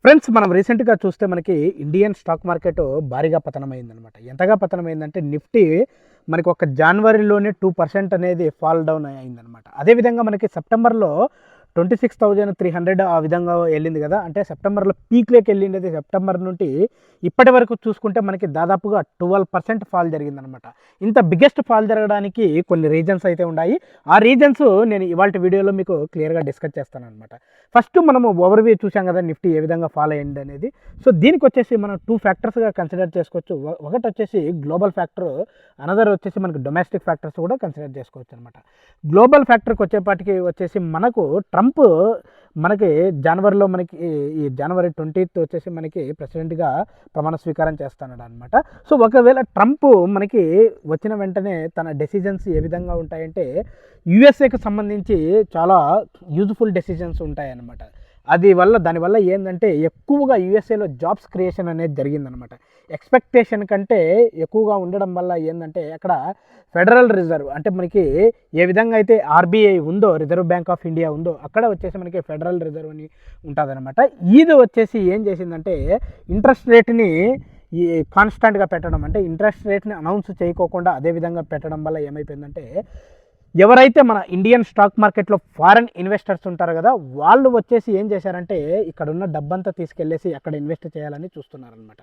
Friends, మనం రీసెంట్‌గా చూస్తే మనకి ఇండియన్ స్టాక్ మార్కెట్ భారీగా పతనమైందనమాట. ఎంతగా పతనమైందంటే నిఫ్టీ మనకి ఒక జనవరిలోనే 2% అనేది ఫాల్ డౌన్ అయిందనమాట. అదేవిధంగా మనకి సెప్టెంబర్‌లో 26,300 ఆ విధంగా ఎళ్ళింది గదా! అంటే సెప్టెంబర్‌లో పీక్‌లోకి ఎళ్ళిండేది సెప్టెంబర్ నుండి ఇప్పటి వరకు చూసుకుంటే మనకి దాదాపుగా 12% ఫాల్ జరిగిందనమాట. ఇంత బిగ్గెస్ట్ ఫాల్ జరగడానికి కొన్ని రీజన్స్ అయితే ఉన్నాయి. ఆ రీజన్స్ నేను ఇవాల్టి వీడియోలో మీకు క్లియర్‌గా డిస్కస్ చేస్తాననమాట. ఫస్ట్ మనము ఓవర్‌వ్యూ చూసాం గదా! నిఫ్టీ ఏ విధంగా ఫాల్ అయిందనేది. సో, దీనికొచ్చేసి మనం 2 ఫ్యాక్టర్స్‌గా కన్సిడర్ చేసుకోవచ్చు. ఒకటొచ్చేసి గ్లోబల్ ఫ్యాక్టర్, అనదర్ వచ్చేసి మనకి డొమెస్టిక్ ఫ్యాక్టర్స్ కూడా కన్సిడర్ చేసుకోవచ్చనమాట. గ్లోబల్ ఫ్యాక్టర్‌కి వచ్చేపాటికి వచ్చేసి మనకు ట్రంప్ మనకి జనవరిలో మనకి ఈ జనవరి 20థ్ వచ్చేసి మనకి ప్రెసిడెంట్‌గా ప్రమాణ స్వీకారం చేస్తున్నాడనమాట. సో, ఒకవేళ ట్రంప్ మనకి వచ్చిన వెంటనే తన డెసిజన్స్ ఏ విధంగా ఉంటాయంటే యూఎస్ఏకి సంబంధించి చాలా యూజ్‌ఫుల్ డెసిజన్స్ ఉంటాయన్నమాట. దానివల్ల ఏందంటే ఎక్కువగా యూఎస్ఏలో జాబ్స్ క్రియేషన్ అనేది జరిగిందనమాట. ఎక్స్‌పెక్టేషన్ కంటే ఎక్కువగా ఉండడం వల్ల ఏందంటే అక్కడ ఫెడరల్ రిజర్వ్ అంటే మనకి ఏ విధంగా అయితే ఆర్‌బీఐ ఉందో, రిజర్వ్ బ్యాంక్ ఆఫ్ ఇండియా ఉందో, అక్కడ వచ్చేసి మనకి ఫెడరల్ రిజర్వ్ అని ఉంటదనమాట. ఇది వచ్చేసి ఏం చేసిందంటే ఇంట్రెస్ట్ రేట్‌ని ఈ కాన్స్టాంట్‌గా పెట్టడం, అంటే ఇంట్రెస్ట్ రేట్‌ని అనౌన్స్ చేయకోకుండా అదే విధంగా పెట్టడం వల్ల ఏమైపోయిందంటే ఎవరైతే మన ఇండియన్ స్టాక్ మార్కెట్‌లో ఫారెన్ ఇన్వెస్టర్స్ ఉంటారు కదా! వాళ్ళు వచ్చేసి ఏం చేశారంటే ఇక్కడున్న డబ్బంతా తీసుకెళ్ళేసి అక్కడ ఇన్వెస్ట్ చేయాలని చూస్తున్నారనమాట.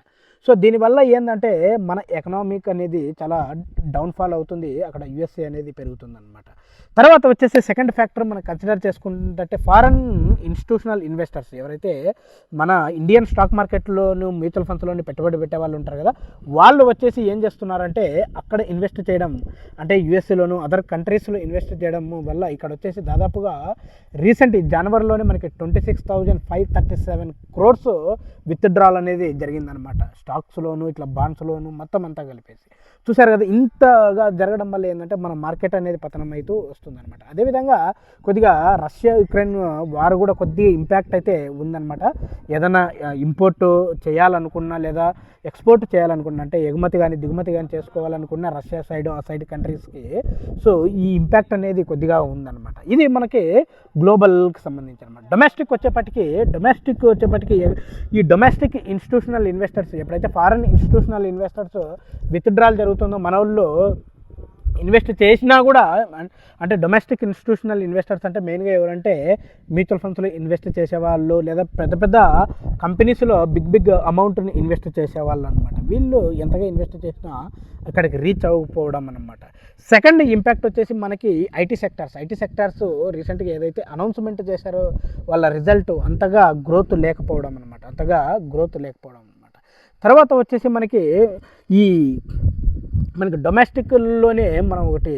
సో, దీనివల్ల ఏందంటే మన ఎకనామిక్ అనేది చాలా డౌన్‌ఫాల్ అవుతుంది. అక్కడ యూఎస్ఏ అనేది పెరుగుతుందనమాట. తర్వాత వచ్చేసి సెకండ్ ఫ్యాక్టర్ మనం కన్సిడర్ చేసుకుంటే ఫారెన్ ఇన్‌స్టిట్యూషనల్ ఇన్వెస్టర్స్ ఎవరైతే మన ఇండియన్ స్టాక్ మార్కెట్‌లోను, మ్యూచువల్ ఫండ్స్‌లోని పెట్టుబడి పెట్టేవాళ్ళు ఉంటారు కదా! వాళ్ళు వచ్చేసి ఏం చేస్తున్నారంటే అక్కడ ఇన్వెస్ట్ చేయడం, అంటే యూఎస్ఏలోను అదర్ కంట్రీస్‌లో ఇన్వెస్ట్ చేయడం వల్ల ఇక్కడ వచ్చేసి దాదాపుగా రీసెంట్ జనవరిలోనే మనకి 26,537 క్రోర్స్ విత్‌డ్రాల్ అనేది జరిగిందనమాట. స్టాక్స్‌లోను, ఇట్లా బాండ్స్‌లోను మొత్తం అంతా కలిపేసి. చూసారు కదా! ఇంతగా జరగడం వల్ల ఏందంటే మన మార్కెట్ అనేది పతనమైతూ వస్తుందనమాట. అదేవిధంగా కొద్దిగా రష్యా, యుక్రెయిన్ వార్ కూడా కొద్దిగా ఇంపాక్ట్ అయితే ఉందనమాట. ఏదైనా ఇంపోర్ట్ చేయాలనుకున్నా లేదా ఎక్స్‌పోర్ట్ చేయాలనుకున్నా, అంటే ఎగుమతి గాని, దిగుమతి గాని చేసుకోవాలనుకున్న రష్యా సైడ్, ఆ సైడ్ కంట్రీస్‌కి సో, ఈ ఇంపాక్ట్ అనేది కొద్దిగా ఉందనమాట. ఇది మనకి గ్లోబల్‌కి సంబంధించి అనమాట. డొమెస్టిక్ వచ్చేప్పటికి ఈ డొమెస్టిక్ ఇన్‌స్టిట్యూషనల్ ఇన్వెస్టర్స్ ఎప్పుడైతే ఫారెన్ ఇన్‌స్టిట్యూషనల్ ఇన్వెస్టర్స్ విత్‌డ్రాల్ జరుగుతుందో మనోళ్ళు ఇన్వెస్ట్ చేసినా కూడా అంటే డొమెస్టిక్ ఇన్‌స్టిట్యూషనల్ ఇన్వెస్టర్స్ అంటే మెయిన్‌గా ఎవరంటే మ్యూచువల్ ఫండ్స్‌లో ఇన్వెస్ట్ చేసేవాళ్ళు లేదా పెద్ద పెద్ద కంపెనీస్‌లో బిగ్ అమౌంట్‌ని ఇన్వెస్ట్ చేసేవాళ్ళు అనమాట. వీళ్ళు ఎంతగా ఇన్వెస్ట్ చేసినా అక్కడికి రీచ్ అవ్వకపోవడం అనమాట. సెకండ్ ఇంపాక్ట్ వచ్చేసి మనకి ఐటీ సెక్టార్స్ రీసెంట్‌గా ఏదైతే అనౌన్స్‌మెంట్ చేశారో వాళ్ళ రిజల్ట్ అంతగా గ్రోత్ లేకపోవడం అనమాట. తర్వాత వచ్చేసి మనకి డొమెస్టిక్‌లోనే మనం ఒకటి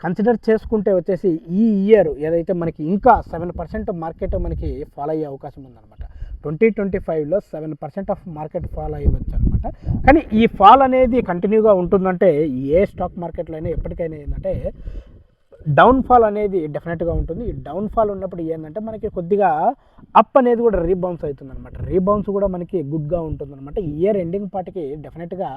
కన్సిడర్ చేసుకుంటే వచ్చేసి ఈ ఇయర్ ఏదైతే మనకి ఇంకా 7% మార్కెట్ మనకి ఫాల్ అయ్యే అవకాశం ఉందనమాట. 2025లో 7% ఆఫ్ మార్కెట్ ఫాల్ అయ్యవచ్చనమాట. కానీ ఈ ఫాల్ అనేది కంటిన్యూగా ఉంటుందంటే ఏ స్టాక్ మార్కెట్‌లో అయినా ఎప్పటికైనా ఏందంటే డౌన్‌ఫాల్ అనేది డెఫినెట్‌గా ఉంటుంది. ఈ డౌన్‌ఫాల్ ఉన్నప్పుడు ఏందంటే మనకి కొద్దిగా అప్ అనేది కూడా రీబౌన్స్ అవుతుందనమాట. రీబౌన్స్ కూడా మనకి గుడ్‌గా ఉంటుందనమాట. ఇయర్ ఎండింగ్ పాటికి డెఫినెట్‌గా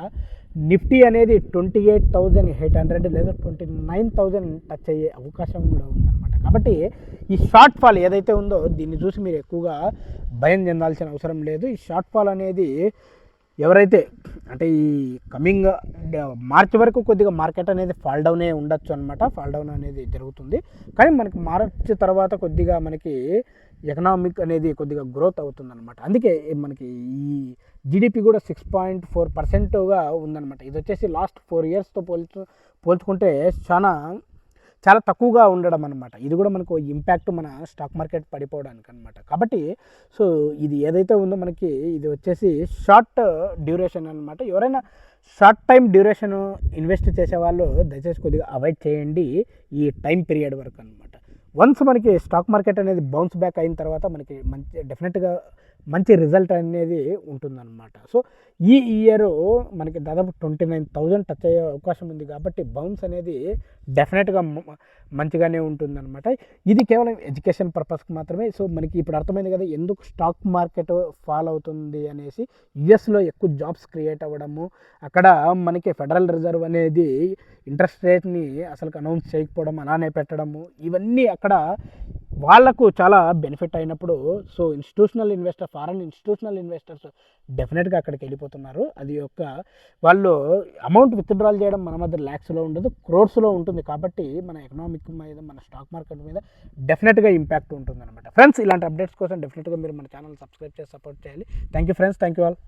నిఫ్టీ అనేది 28,800 లేదా 29,000 టచ్ అయ్యే అవకాశం కూడా ఉందనమాట. కాబట్టి ఈ షార్ట్ ఫాల్ ఏదైతే ఉందో దీన్ని చూసి మీరు ఎక్కువగా భయం చెందాల్సిన అవసరం లేదు. ఈ షార్ట్ ఫాల్ అనేది ఎవరైతే అంటే ఈ కమింగ్ మార్చ్ వరకు కొద్దిగా మార్కెట్ అనేది ఫాల్ డౌనే ఉండొచ్చు అనమాట. ఫాల్ డౌన్ అనేది జరుగుతుంది. కానీ మనకి మార్చ్ తర్వాత కొద్దిగా మనకి ఎకనామిక్ అనేది కొద్దిగా గ్రోత్ అవుతుందనమాట. అందుకే మనకి ఈ జీడీపీ కూడా 6.4%గా ఉందనమాట. ఇది వచ్చేసి లాస్ట్ 4 ఇయర్స్‌తో పోల్చుకుంటే చాలా తక్కువగా ఉండడం అనమాట. ఇది కూడా మనకు ఇంపాక్ట్ మన స్టాక్ మార్కెట్ పడిపోవడానికి అనమాట. కాబట్టి సో, ఇది ఏదైతే ఉందో మనకి ఇది వచ్చేసి షార్ట్ డ్యూరేషన్ అనమాట. ఎవరైనా షార్ట్ టైమ్ డ్యూరేషన్ ఇన్వెస్ట్ చేసేవాళ్ళు దయచేసి కొద్దిగా అవాయిడ్ చేయండి ఈ టైం పీరియడ్ వరకు అనమాట. వన్స్ మనకి స్టాక్ మార్కెట్ అనేది బౌన్స్ బ్యాక్ అయిన తర్వాత మనకి డెఫినెట్‌గా మంచి రిజల్ట్ అనేది ఉంటుందన్నమాట. సో, ఈ ఇయర్ మనకి దాదాపు 29,000 టచ్ అయ్యే అవకాశం ఉంది కాబట్టి బౌన్స్ అనేది డెఫినెట్‌గా మంచిగానే ఉంటుందన్నమాట. ఇది కేవలం ఎడ్యుకేషన్ పర్పస్‌కి మాత్రమే. సో, మనకి ఇప్పుడు అర్థమైంది కదా ఎందుకు స్టాక్ మార్కెట్ ఫాల్ అవుతుంది అనేసి. యూఎస్‌లో ఎక్కువ జాబ్స్ క్రియేట్ అవ్వడము, అక్కడ మనకి ఫెడరల్ రిజర్వ్ అనేది ఇంట్రెస్ట్ రేట్‌ని అసలుకి అనౌన్స్ చేయకపోవడం, అలానే పెట్టడము, ఇవన్నీ అక్కడ వాళ్ళకు చాలా బెనిఫిట్ అయినప్పుడు సో ఫారెన్ ఇన్స్టిట్యూషనల్ ఇన్వెస్టర్స్ డెఫినెట్గా అక్కడికి వెళ్ళిపోతున్నారు. అది యొక్క వాళ్ళు అమౌంట్ విత్డ్రాల్ చేయడం మన మధ్య ల్యాక్స్లో ఉండదు, క్రోర్స్లో ఉంటుంది. కాబట్టి మన ఎకనామిక్ మీద, మన స్టాక్ మార్కెట్ మీద డెఫినెట్గా ఇంపాక్ట్ ఉంటుందన్నమాట. ఫ్రెండ్స్, ఇలాంటి అప్డేట్స్ కోసం డెఫినెట్గా మీరు మన ఛానల్ సబ్స్క్రైబ్ చేసి సపోర్ట్ చేయాలి. Thank you friends, thank you all.